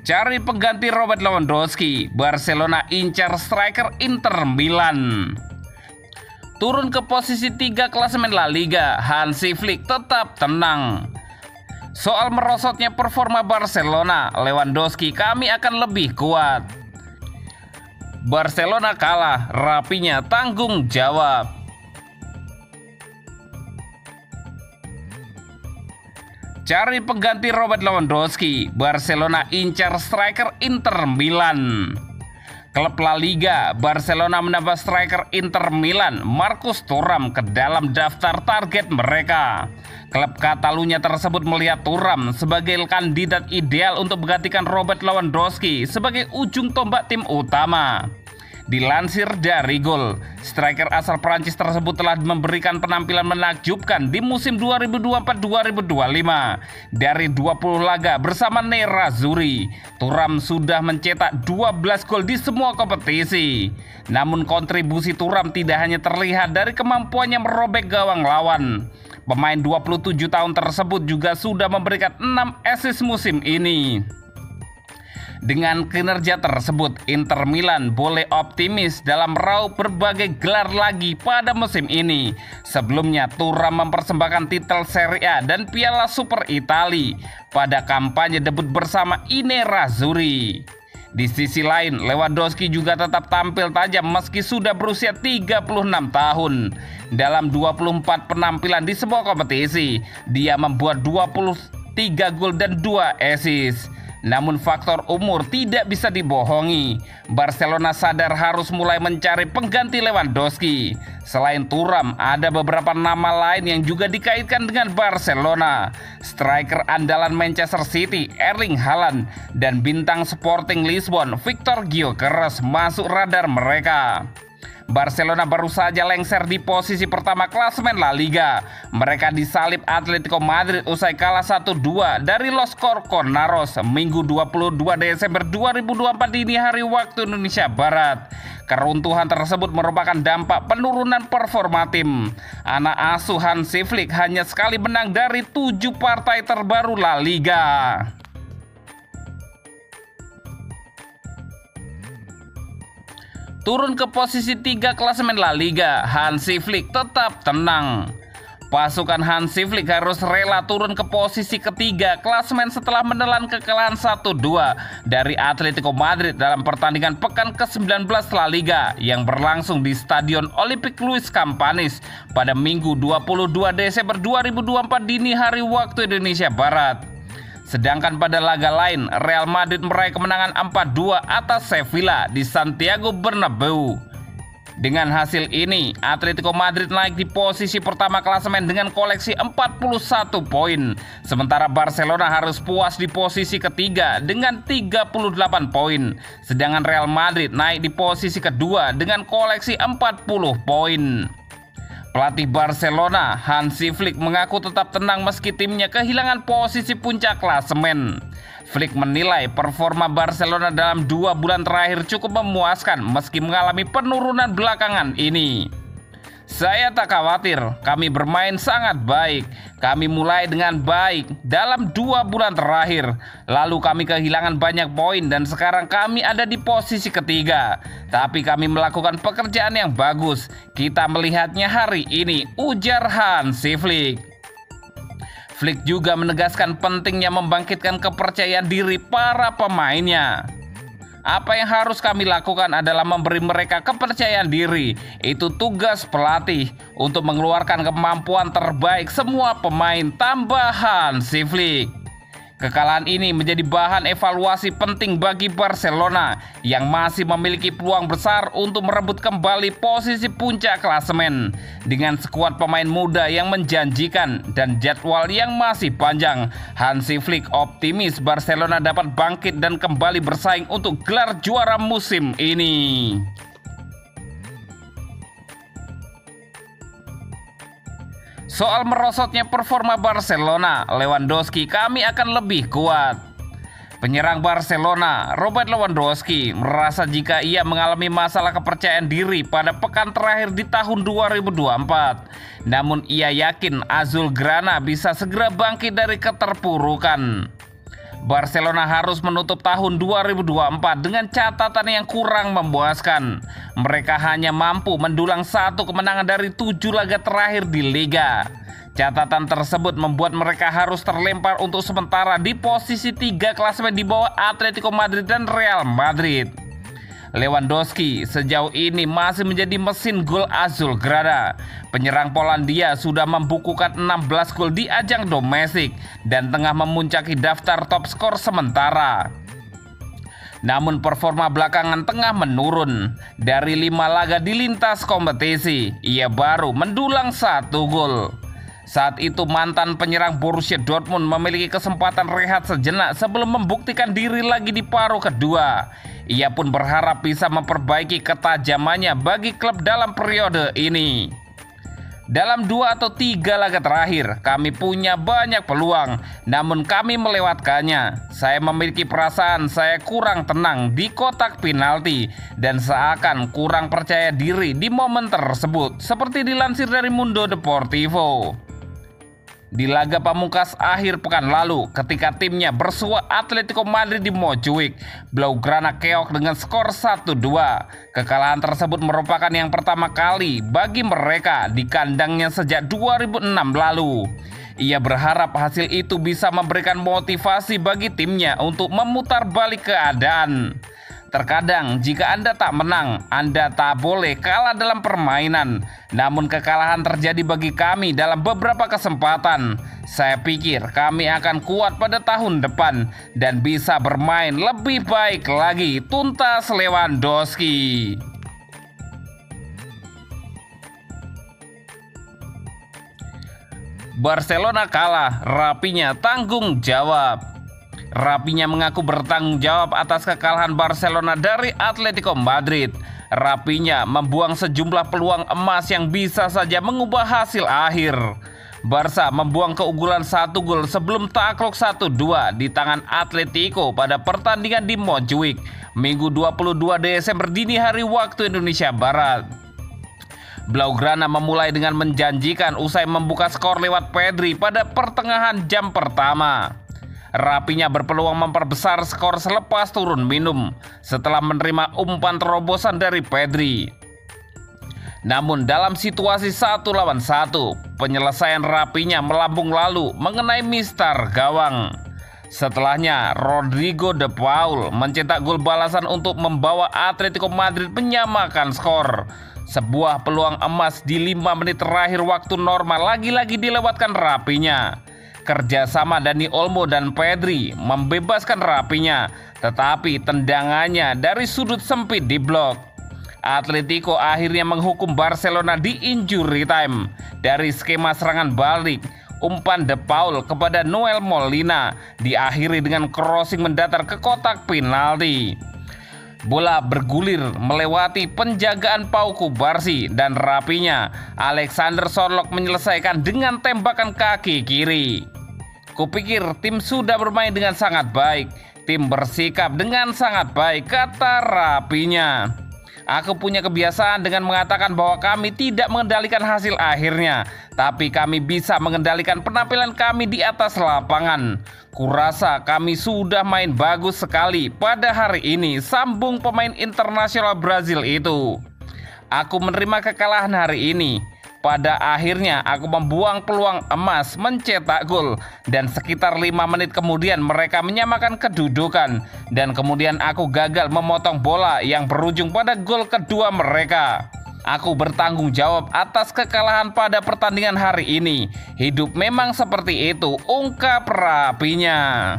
Cari pengganti Robert Lewandowski, Barcelona incar striker Inter Milan. Turun ke posisi 3 klasemen La Liga, Hansi Flick tetap tenang. Soal merosotnya performa Barcelona, Lewandowski kami akan lebih kuat. Barcelona kalah, rapinya tanggung jawab. Cari pengganti Robert Lewandowski, Barcelona incar striker Inter Milan. Klub La Liga, Barcelona menambah striker Inter Milan, Marcus Thuram ke dalam daftar target mereka. Klub Catalunya tersebut melihat Thuram sebagai kandidat ideal untuk menggantikan Robert Lewandowski sebagai ujung tombak tim utama. Dilansir dari Gol, striker asal Prancis tersebut telah memberikan penampilan menakjubkan di musim 2024-2025. Dari 20 laga bersama Nerazzurri, Thuram sudah mencetak 12 gol di semua kompetisi. Namun kontribusi Thuram tidak hanya terlihat dari kemampuannya merobek gawang lawan. Pemain 27 tahun tersebut juga sudah memberikan 6 assist musim ini. Dengan kinerja tersebut, Inter Milan boleh optimis dalam meraup berbagai gelar lagi pada musim ini. Sebelumnya, Thuram mempersembahkan titel Serie A dan Piala Super Italia pada kampanye debut bersama Nerazzurri. Di sisi lain, Lewandowski juga tetap tampil tajam meski sudah berusia 36 tahun. Dalam 24 penampilan di semua kompetisi, dia membuat 23 gol dan 2 assist. Namun faktor umur tidak bisa dibohongi. Barcelona sadar harus mulai mencari pengganti Lewandowski. Selain Thuram, ada beberapa nama lain yang juga dikaitkan dengan Barcelona. Striker andalan Manchester City, Erling Haaland, dan bintang Sporting Lisbon, Victor Gyökeres masuk radar mereka. Barcelona baru saja lengser di posisi pertama klasemen La Liga. Mereka disalip Atletico Madrid usai kalah 1-2 dari Los Corconaros Minggu 22 Desember 2024 dini hari waktu Indonesia Barat. Keruntuhan tersebut merupakan dampak penurunan performa tim. Anak asuh Hansi Flick hanya sekali menang dari 7 partai terbaru La Liga. Turun ke posisi 3 klasemen La Liga, Hansi Flick tetap tenang. Pasukan Hansi Flick harus rela turun ke posisi ketiga klasemen setelah menelan kekalahan 1-2 dari Atletico Madrid dalam pertandingan pekan ke-19 La Liga yang berlangsung di Stadion Olympic Luis Campanis pada Minggu 22 Desember 2024 dini hari waktu Indonesia Barat. Sedangkan pada laga lain, Real Madrid meraih kemenangan 4-2 atas Sevilla di Santiago Bernabeu. Dengan hasil ini, Atletico Madrid naik di posisi pertama klasemen dengan koleksi 41 poin. Sementara Barcelona harus puas di posisi ketiga dengan 38 poin. Sedangkan Real Madrid naik di posisi kedua dengan koleksi 40 poin. Pelatih Barcelona, Hansi Flick mengaku tetap tenang meski timnya kehilangan posisi puncak klasemen. Flick menilai performa Barcelona dalam 2 bulan terakhir cukup memuaskan meski mengalami penurunan belakangan ini. Saya tak khawatir, kami bermain sangat baik. Kami mulai dengan baik dalam 2 bulan terakhir. Lalu kami kehilangan banyak poin dan sekarang kami ada di posisi ketiga. Tapi kami melakukan pekerjaan yang bagus. Kita melihatnya hari ini, ujar Hansi Flick. Flick juga menegaskan pentingnya membangkitkan kepercayaan diri para pemainnya. Apa yang harus kami lakukan adalah memberi mereka kepercayaan diri. Itu tugas pelatih untuk mengeluarkan kemampuan terbaik semua pemain, tambahan Hansi Flick. Kekalahan ini menjadi bahan evaluasi penting bagi Barcelona yang masih memiliki peluang besar untuk merebut kembali posisi puncak klasemen. Dengan skuad pemain muda yang menjanjikan dan jadwal yang masih panjang, Hansi Flick optimis Barcelona dapat bangkit dan kembali bersaing untuk gelar juara musim ini. Soal merosotnya performa Barcelona, Lewandowski kami akan lebih kuat. Penyerang Barcelona, Robert Lewandowski, merasa jika ia mengalami masalah kepercayaan diri pada pekan terakhir di tahun 2024. Namun ia yakin Azulgrana bisa segera bangkit dari keterpurukan. Barcelona harus menutup tahun 2024 dengan catatan yang kurang memuaskan. Mereka hanya mampu mendulang 1 kemenangan dari 7 laga terakhir di Liga. Catatan tersebut membuat mereka harus terlempar untuk sementara di posisi 3 klasemen di bawah Atletico Madrid dan Real Madrid. Lewandowski sejauh ini masih menjadi mesin gol Azulgrana. Penyerang Polandia sudah membukukan 16 gol di ajang domestik dan tengah memuncaki daftar top skor sementara. Namun performa belakangan tengah menurun. Dari 5 laga di lintas kompetisi, ia baru mendulang 1 gol. Saat itu mantan penyerang Borussia Dortmund memiliki kesempatan rehat sejenak sebelum membuktikan diri lagi di paruh kedua. Ia pun berharap bisa memperbaiki ketajamannya bagi klub dalam periode ini. Dalam 2 atau 3 laga terakhir, kami punya banyak peluang, namun kami melewatkannya. Saya memiliki perasaan saya kurang tenang di kotak penalti dan seakan kurang percaya diri di momen tersebut, seperti dilansir dari Mundo Deportivo. Di laga pamungkas akhir pekan lalu, ketika timnya bersua Atletico Madrid di Montjuic, Blaugrana keok dengan skor 1-2. Kekalahan tersebut merupakan yang pertama kali bagi mereka di kandangnya sejak 2006 lalu. Ia berharap hasil itu bisa memberikan motivasi bagi timnya untuk memutar balik keadaan. Terkadang jika Anda tak menang, Anda tak boleh kalah dalam permainan. Namun kekalahan terjadi bagi kami dalam beberapa kesempatan. Saya pikir kami akan kuat pada tahun depan dan bisa bermain lebih baik lagi, tuntas Lewandowski. Barcelona kalah, Rapinya tanggung jawab. Rapinya mengaku bertanggung jawab atas kekalahan Barcelona dari Atletico Madrid. Rapinya membuang sejumlah peluang emas yang bisa saja mengubah hasil akhir. Barca membuang keunggulan 1 gol sebelum takluk 1-2 di tangan Atletico pada pertandingan di Montjuic, Minggu 22 Desember dini hari waktu Indonesia Barat. Blaugrana memulai dengan menjanjikan usai membuka skor lewat Pedri pada pertengahan jam pertama. Rapinya berpeluang memperbesar skor selepas turun minum setelah menerima umpan terobosan dari Pedri. Namun dalam situasi 1 lawan 1, penyelesaian Rapinya melambung lalu mengenai mistar gawang. Setelahnya, Rodrigo de Paul mencetak gol balasan untuk membawa Atletico Madrid menyamakan skor. Sebuah peluang emas di 5 menit terakhir waktu normal lagi-lagi dilewatkan Rapinya. Kerjasama Dani Olmo dan Pedri membebaskan Rapinya, tetapi tendangannya dari sudut sempit diblok. Atletico akhirnya menghukum Barcelona di injury time. Dari skema serangan balik, umpan De Paul kepada Noel Molina diakhiri dengan crossing mendatar ke kotak penalti. Bola bergulir melewati penjagaan Pau Cubarsí dan Rapinya. Alexander Sorloth menyelesaikan dengan tembakan kaki kiri. Kupikir tim sudah bermain dengan sangat baik. Tim bersikap dengan sangat baik, kata Rapinya. Aku punya kebiasaan dengan mengatakan bahwa kami tidak mengendalikan hasil akhirnya, tapi kami bisa mengendalikan penampilan kami di atas lapangan. Kurasa kami sudah main bagus sekali pada hari ini, sambung pemain internasional Brazil itu. Aku menerima kekalahan hari ini. Pada akhirnya aku membuang peluang emas mencetak gol dan sekitar 5 menit kemudian mereka menyamakan kedudukan dan kemudian aku gagal memotong bola yang berujung pada gol kedua mereka. Aku bertanggung jawab atas kekalahan pada pertandingan hari ini. Hidup memang seperti itu, ungkap Rapinya.